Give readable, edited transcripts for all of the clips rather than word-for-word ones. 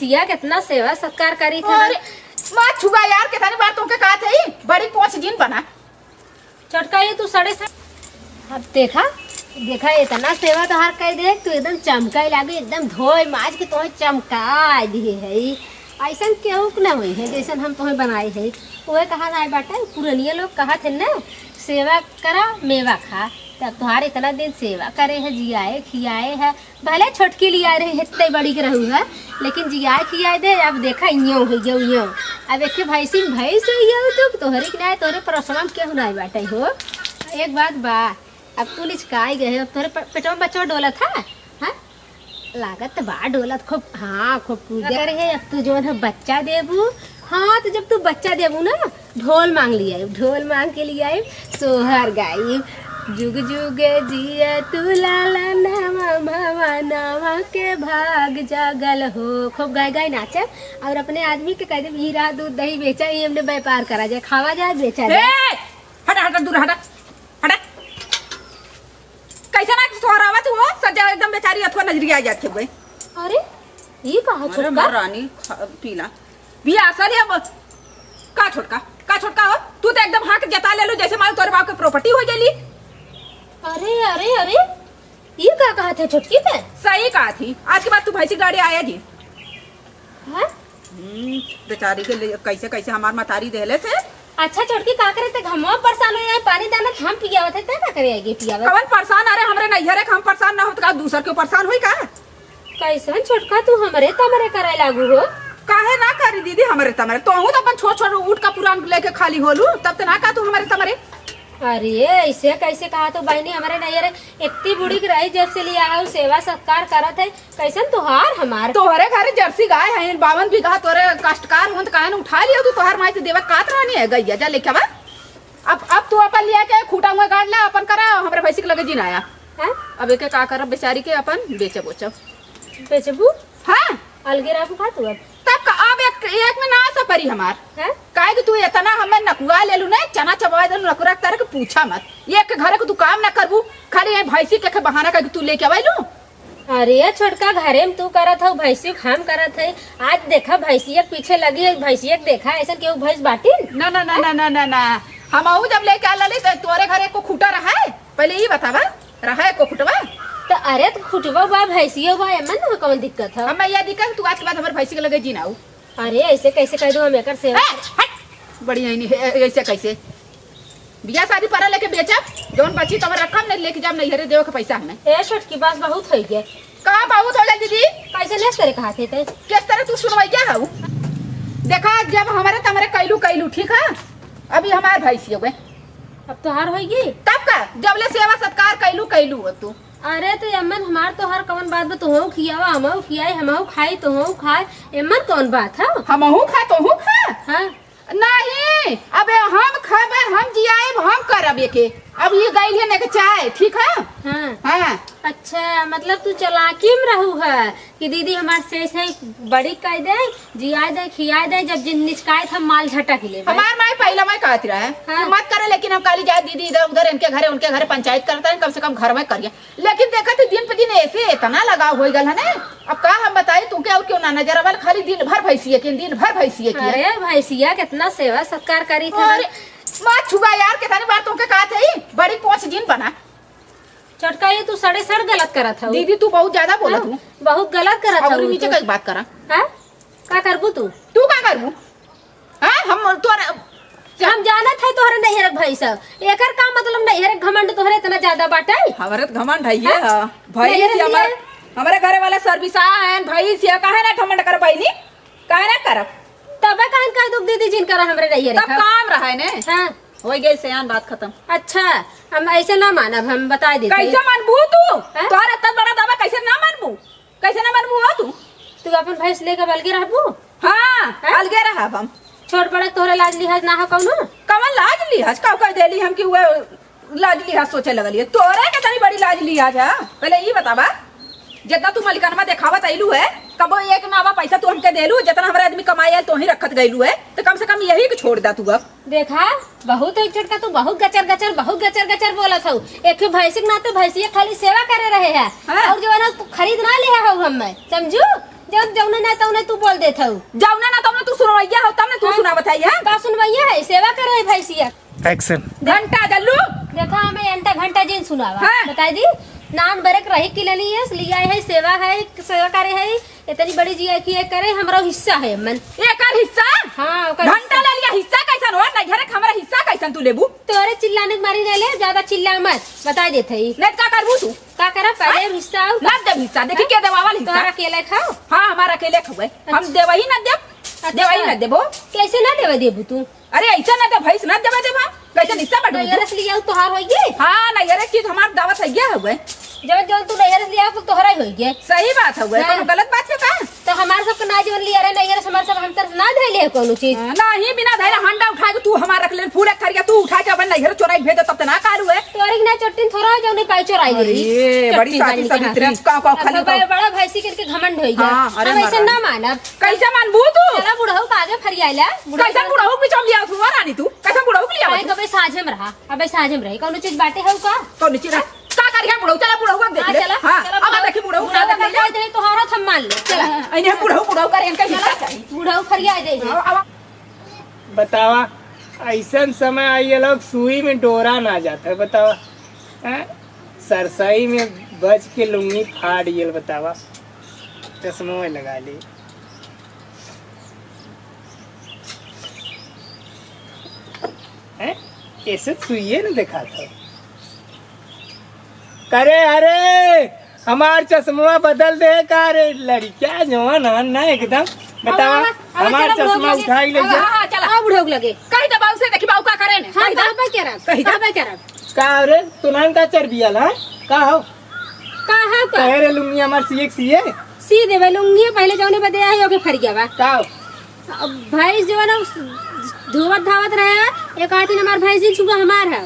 भैंसिया कितना सेवा सत्कार करी था। और मां छुगा यार कितनी बार तुमके कहा थे बड़ी 5 दिन बना छोटका ये तू 7.5 अब देखा देखा इतना सेवा तो हर कह दे तू एकदम चमकाई लागे एकदम धोए माज के तोहे चमका दिए है। ऐसा केहू ना हुई है जैसा हम तुम्हें बनाए है। वह कहा ना बाटा पुरानिया लोग कहा थे ना सेवा करा मेवा खा। तब तुम्हारे इतना दिन सेवा करे है जियाए खियाए है भले छोटकी लिया रहे इतनी बड़ी के रहू है लेकिन जियाए खियाए दे। अब देखा इं हो जाऊ यो अब एक भैंसी भैंस हो तोहरे के ना तोहरे परसम केहू ना बाटे हो। एक बात बा अब तू लिचकाई गए अब तोरे पेटों में बच्चा डोला था हाँ लागत बा डोलत खूब हाँ खूब पूजा करे है। अब तू जो है बच्चा देबू हाँ तो जब तू बच्चा देबू ना ढोल मांग लिया ढोल मांग के लिए आई सोहर गाई जुग जुग जिया तू लाला नामा भावा नामा के भाग जागल हो खूब गाय गाय नाचे और अपने आदमी के कह दे हीरा दूध दही बेचा ये हमने व्यापार करा जाए खावा जाए बेचा जाए। हटा हटा दूर हटा हटा कैसा ना सोहरावा तू हो सजा एकदम बेचारी अथवा नजरिया आ जाती है। अरे ये कहा छोटका रानी पीला भी असर है का छोटका हो तू तो एकदम हक जता ले लो जैसे माल तोरे बाप के प्रॉपर्टी हो जाली। अरे अरे अरे ये क्या कहा था छोटकी पे सही कहा थी आज के बाद तू भैंसी गाड़ी आया जी हाँ? बेचारी के लिए कैसे कैसे हमार मतारी देले से। अच्छा छोटकी का करे थे घमवा परेशान हो पानी दाना हम पियावत है का करे आगे पियावत कवन परेशान अरे हमरे नैहर हम परेशान ना हो तो दूसर के परेशान हुई का कैसन छोटका तू हमरे तमरे करे लागू हो काहे ना करी दीदी हमरे तमरे तो हूं तो अपन छोट छोट उठ का पुरान लेके खाली होलू तब तो ना का तू हमरे तमरे। अरे ऐसे कैसे कहा तो बहनी हमारे नैहर इतनी बूढ़ी की रही जब से लिया है सेवा सत्कार करत है कैसन तुहार हमार तोहरे घरे जर्सी गाय है 52 बीघा तोरे कष्टकार हो काहे न उठा लियो तू तोहर माई देवा कात रानी है गैया जा लेके बा अब तू अपन लिया के खूटा हुआ गाड़ ला अपन करा हमरे भैंसी के लगे जिन आया है अब एक का करब बेचारी के अपन बेचबू हां अलगे रहबू का तू तब अब एक में ना सपरी हमार है काहे कि तू इतना हमें नकुआ लेलू ने चना चबा देलू नकुरा तारे के पूछा मत ये के घरे के तू काम ना करबू खाली भैंसी के बहाना कर तू लेके आइलू। अरे छोटका घरे में तू करत हो भैंसी हम करत है आज देखा भैंसिया पीछे लगी है भैंसिया देखा ऐसा केहू भैंस बाटी ना ना ना ना ना ना ना हम जब लेके आ लली तो तोरे घरे को खूटा रहा है पहले ये बतावा रहा है को खुटवा तो अरे तो खुटवा बा भैंसियो बा एमन ना कौन दिक्कत है हमें यह दिक्कत तू आज के बाद हमारे भैंसी के लगे जीनाऊ। अरे ऐसे कैसे कह दूं हम एकर सेवा बढ़िया ही नहीं ऐसे कैसे बिया शादी पर लेके बेचब जौन बची तो रखम नहीं लेके जाब नहीं हरे देव के पैसा हमें ए छोटकी बात बहुत हो गया कहां बहुत हो गया दीदी कैसे लेस करे कहा थे किस तरह तू सुनवैया हऊ देखा जब हमारे तमरे कैलू ठीक है अभी हमार भैंसी हो गए अब तो हार होगी तब का जब ले सेवा सत्कार कैलू हो तू। अरे तो अमन हमार तो हर कौन बात बा तुहू खियावा हमहू खियाई हमहू खाई तुहू खाए एमन कौन बात है हमहू खा तोहू खा हां नहीं अबे हम खाबे हम जियाए हम करब एके अब ये गई है ने चाय ठीक है हां हां अच्छा मतलब तू चलाकी में रहू है कि दीदी हमार से बड़ी कह दे जिया दे खिया दे जब जिन निचकाए हम माल झटक ले हमार माई पहला मैं कहती रहा है मत करे लेकिन हम काली जाए दीदी इधर उधर इनके घरे पंचायत करता है कम से कम घर में करिए लेकिन देखा तो दिन पे दिन ऐसे इतना लगाव हो गल है ना अब का हम बताए तू क्या और क्यों ना नजर आवल खाली दिन भर भैंसिया के दिन भर भैंसिया की अरे भैंसिया कितना सेवा सत्कार करी था मां छुगा यार कितनी बार तुमके कहा थे बड़ी 5 दिन बना छोटका ये तू 7.5 गलत करा था दीदी तू बहुत ज्यादा बोला तू बहुत गलत करा था और नीचे कई बात करा हां का करबू तू का करबू हां हम तोरा हम जाना था तोहरे नैहर भैंस एकर का मतलब नैहर घमंड तोहरे इतना ज्यादा बाटे हमारे घमंड है ये भैंस हमारे घरे वाला सर्विस है भैंस ये काहे ना घमंड कर बहनी काहे ना करब तब काहे कह दू दीदी जिन करा हमरे नैहर तब काम रहा है ने हां हो गई सयान बात खत्म। अच्छा हम ऐसे ना मानब हम बता देते कैसे मानबू तू तोहर इतना बड़ा दावा कैसे ना मानबू हो तू अपन भैंस लेके अलगे रहबू हां अलगे रहब हम छोट बड़ा तोहरे लाज लिहाज ना हो कौनो कमल लाज लिहाज का कर देली हम कि वो लाज लिहाज सोचे लगलिए तोरे के तनी बड़ी लाज लिहाज है पहले ये बतावा जितना तू मलिकानमा देखावत आइलू है कबो एक नावा पैसा तू हमके देलू जितना हमारे आदमी कमाई तो ही रखत गइलू है तो कम से कम यही के छोड़ दा तू अब देखा बहुत एक झटका तू बहुत गचर बोला था एक भैंसी ना तो भैंसिया खाली सेवा करे रहे है और जो है ना तू खरीद ना ले हो हम समझू जब जौने ना तौने तू बोल देत हऊ। जाऊना ना तुमने तू सुनवैया हो तब ने तू सुनावत है यार। का सुनवैया है सेवा करे है भैंसिया। एक्शन। घंटा जल्लू देखा हमें घंटा घंटा जिन सुनावा हाँ। बताई दी नान बरक रही कि लेनी है लिया है सेवा करे है इतनी बड़ी जी की करे हमरा हिस्सा है मन एकर हिस्सा। हाँ ओकर घंटा ले लिया हिस्सा कैसन हो नहीं घरे हमरा हिस्सा कैसन तू लेबू। तोरे चिल्लाने के मारी नहीं ले ज्यादा चिल्ला मत बता देते ही ले का करबू तू का करा पहले हिस्सा आओ ना दे हिस्सा देखी के देवावल हिस्सा। तोरा अकेले खाओ हां हमारा अकेले खबे हम देवही ना देब देवही ना देबो। कैसे ना देवे देबू तू अरे ऐसा ना दे भैंस ना देबे देबा कैसे हिस्सा तो बढ़ू। ये लिया तोहार होइगे हां ना ये चीज हमार दावत है ये हुए जब जब तू नैयर लिया तो तोहरा ही होइगे। सही बात है हाँ। कोनो गलत बात है का। तो हमार सब ना जीवन लिया रे नैयर हमार सब हम तरफ ना धैले कोनो चीज नहीं बिना धैर्य हंडा उठा के तू हमार रख ले फूल खरिया तू उठा के अपन नैहर चोराई भेज तब त ना कारू है। तोरी ना चट्टिन थोड़ा जो नहीं पाई चोराई गई अरे बड़ी साथी सावित्री का खाली बड़ा भैंसी करके घमंड होई गया। हाँ, अरे हम ऐसे महाराज। ना मानब कैसे मानबू तू चला बुढ़ऊ का आगे फरियाला कैसे बुढ़ऊ के चम लिया तू रानी तू कैसे बुढ़ऊ के लिया आए कबे साझे में रहा अबे साझे में रही कोनो चीज बाटे है का कौन चीज का करिया बुढ़ऊ चला बुढ़ऊ के देख हां ले। चला हां अब देखी बुढ़ऊ बुढ़ऊ का कह दे तो हारा हम मान ले चला इन्हें बुढ़ऊ करे इनका हिस्सा चाहिए। बुढ़ऊ फरिया दे बतावा ऐसा समय आई लोग सुई में डोरा ना जाता है बतावा हैं? सरसई में बच के लुंगी फाड़ ये बतावा चश्मा में लगा ली हैं? ऐसे सुइए ना देखा था करे अरे हमार चश्मा बदल दे का रे लड़किया जवान है ना एकदम बतावा हमार चश्मा उठा ही ले जा हां चला आ बुढ़ऊ लगे कही दे बाऊ से देखी बाऊ का करे ने हां कही दे बाबा के रब कही बाबा के रब का रे तुनन का चरबियल है का हो का है का कहे रे लुंगी हमार सीए सी देवे लूंगी पहले जौने बदे आई होके फरिया बा का हो? अब भैंस जो है ना धोवत धावत रहे एक आती हमार भैंस दिन सुबह हमार है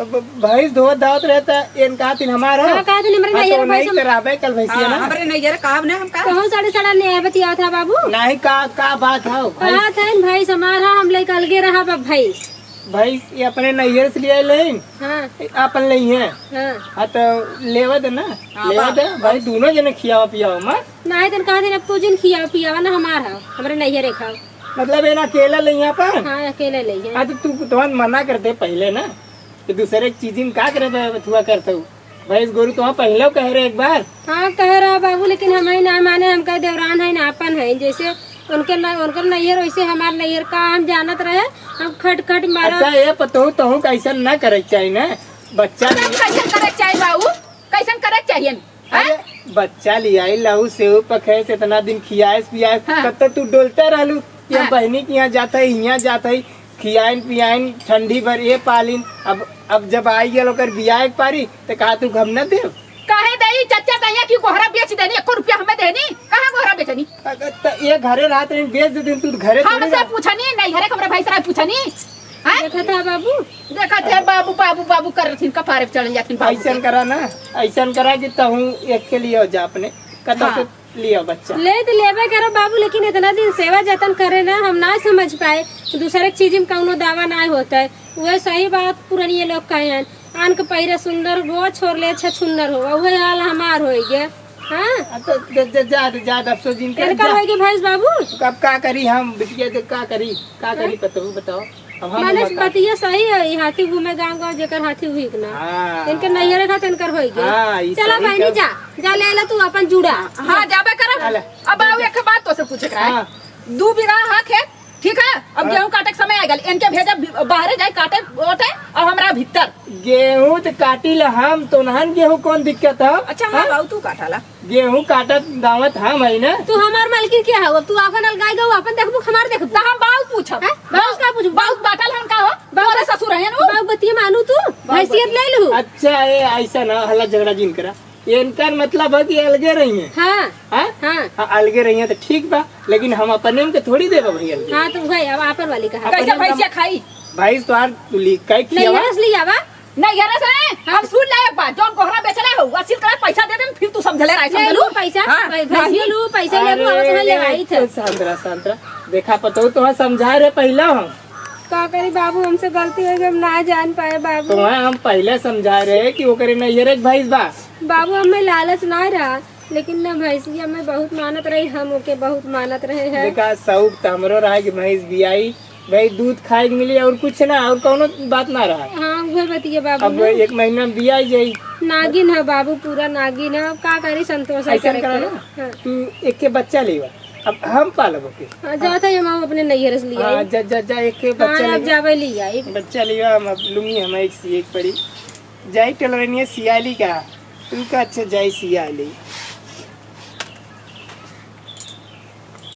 अब भैंस धोवत धावत रहता इनका दिन हमारा हाँ, कहा था निमरे हाँ, नैहर तो नहीं भैंस कराबे कल भैंसिया ना हमरे नैहर कहब ने हम का कहूँ साढ़े साढ़ा ने बतिया था बाबू नहीं का बात है कहा था भैंस हमारा हम लेकर अलगे रहा बा भैंस भैंस ये अपने नैहर से लिए लेन हाँ अपन ले है हाँ हाँ तो लेवा दे ना लेवा दे भाई दोनों जने खियावा पियावा मत नहीं तो कहा था तू जिन खिया पियावा ना हमारा हमारे नैहरे खाओ मतलब ये ना अकेला ले यहाँ पर हाँ अकेले ले जाए हाँ तो तू तुम्हारा मना करते पहले ना कि दूसरे चीज में का करे बथुआ करते हो भैंस गोरू तो पहले कह रहे एक बार हाँ कह रहा बाबू लेकिन हमें ना माने हम कह देवरान है ना अपन है जैसे उनके नैहर वैसे हमार नैहर का हम जानत रहे हम खट खट मारा अच्छा ये पतो तो कैसा ना करे चाहिए ना बच्चा कैसन करे चाहिए बाऊ कैसन करे चाहिए अरे बच्चा लिया लहू सेव पखे से इतना दिन खियाए पियाए हाँ। तब तक तू डोलते रहलू कि हम हाँ। बहनी के यहाँ जाता है यहाँ जाता है खियाइन पियाइन ठंडी भर ये पालिन अब जब आई गया लोग बियाह पारी तो कहा तू घम न दे काहे दई चच्चा दैया की गोहरा बेच देनी 1 रुपया हमें देनी कहां गोहरा बेचनी ये घरे रात में बेच दे दिन तू घरे थोड़ी हमसे रह- पूछनी नहीं घरे कमरे भाई सरा पूछनी हैं देखा था बाबू देखा थे बाबू बाबू बाबू कर रही का पारे चढ़ जाती ऐसा करा ना ऐसा करा कि तहू एक के लिए जा अपने कतौ हाँ। से लिया बच्चा ले तो लेबे करो बाबू लेकिन इतना दिन सेवा जतन करे ना हम ना समझ पाए दूसरे चीज में कौनो दावा ना होता है वह सही बात पुरानी लोग कहे हैं आन के पहिरे सुंदर हो छोड़ ले अच्छा सुंदर हो वही हाल हमार हो गए हाँ तो जा अफसोस जिन इनका हो गए भैंस बाबू अब का करी हम बिटिया तो का करी पतो बताओ अब हम माने बता- बतिया सही है ई हाथी घूमे गांव गांव जेकर हाथी हुई ना हाँ। इनके नैहरे खा इनकर हो हाँ, गए ई चला सही बहनी कब- जा ले ला तू अपन जुड़ा हां जाबे कर चले। अब बाबू एक बात तो से पूछे करा हाँ। 2 बीघा हां खेत ठीक है अब गेहूं काटे के समय आ गल इनके भेजा बाहर जाए काटे ओटे और हमरा भीतर गेहूं तो काटी ला हम तो नहन गेहूं कौन दिक्कत है अच्छा हां बाबू तू काटाला गेहूं काटत दावत हम है ना तू हमार मालकिन क्या हो तू अपन अलगाई गो अपन देखबू हमार देखबू तो हम बाबू पूछब हैं? बाबू का पूछू बाबू बाटल हम का हो बाबू ससुर है नु बाबू बतिया मानू तू हैसियत ले लू अच्छा ये ऐसा ना हल्ला झगड़ा जिन करा ये इनका मतलब है कि अलगे रही है हाँ हाँ? हाँ हाँ, अलगे रही है तो ठीक बा लेकिन हम अपने में के थोड़ी देबा भाई अलगे हाँ तो भाई अब आपन वाली कहा कैसे भैंसिया खाई भाई तो यार तू लिख कई नहीं खियावा हरस लिया बा नहीं घरे से हम सुन ले एक बार जोन गोहरा बेचले हो असील करे पैसा दे दे फिर तू समझले राय ले समझलू लू पैसा हाँ, भैंसिया लू पैसा ले लू अरे, अब ले आई थे संतरा देखा पतो तो समझा रहे पहले हम का करी बाबू हमसे गलती हो गई हम ना जान पाए बाबू तो हम पहले समझा रहे कि वो करे नैहर एक भैंस बा बाबू हमें लालच ना रहा लेकिन ना भैंसिया में बहुत मानत रही, हम ओके बहुत मानत रहे हैं। देखा शौक तो हमरो रहा कि भैंस बियाई भाई दूध खाए के मिली और कुछ ना और कोनो बात ना रहा। हाँ वह बतिया बाबू अब ना। 1 महीना में बियाई जाई। नागिन है बाबू, पूरा नागिन है। अब का करी, संतोष ऐसा करे करा के। ना हाँ। तू एक के बच्चा लेवा, अब हम पालब के। हाँ जाता है हम अपने नैहर से लिया। हाँ जा जा जा एक के बच्चा हाँ अब लेवा, जावे लिया। बच्चा लेवा। हम अब लुंगी हमें एक सी एक पड़ी जाई टेलरनिया सियाली का तू का अच्छा जाई सियाली।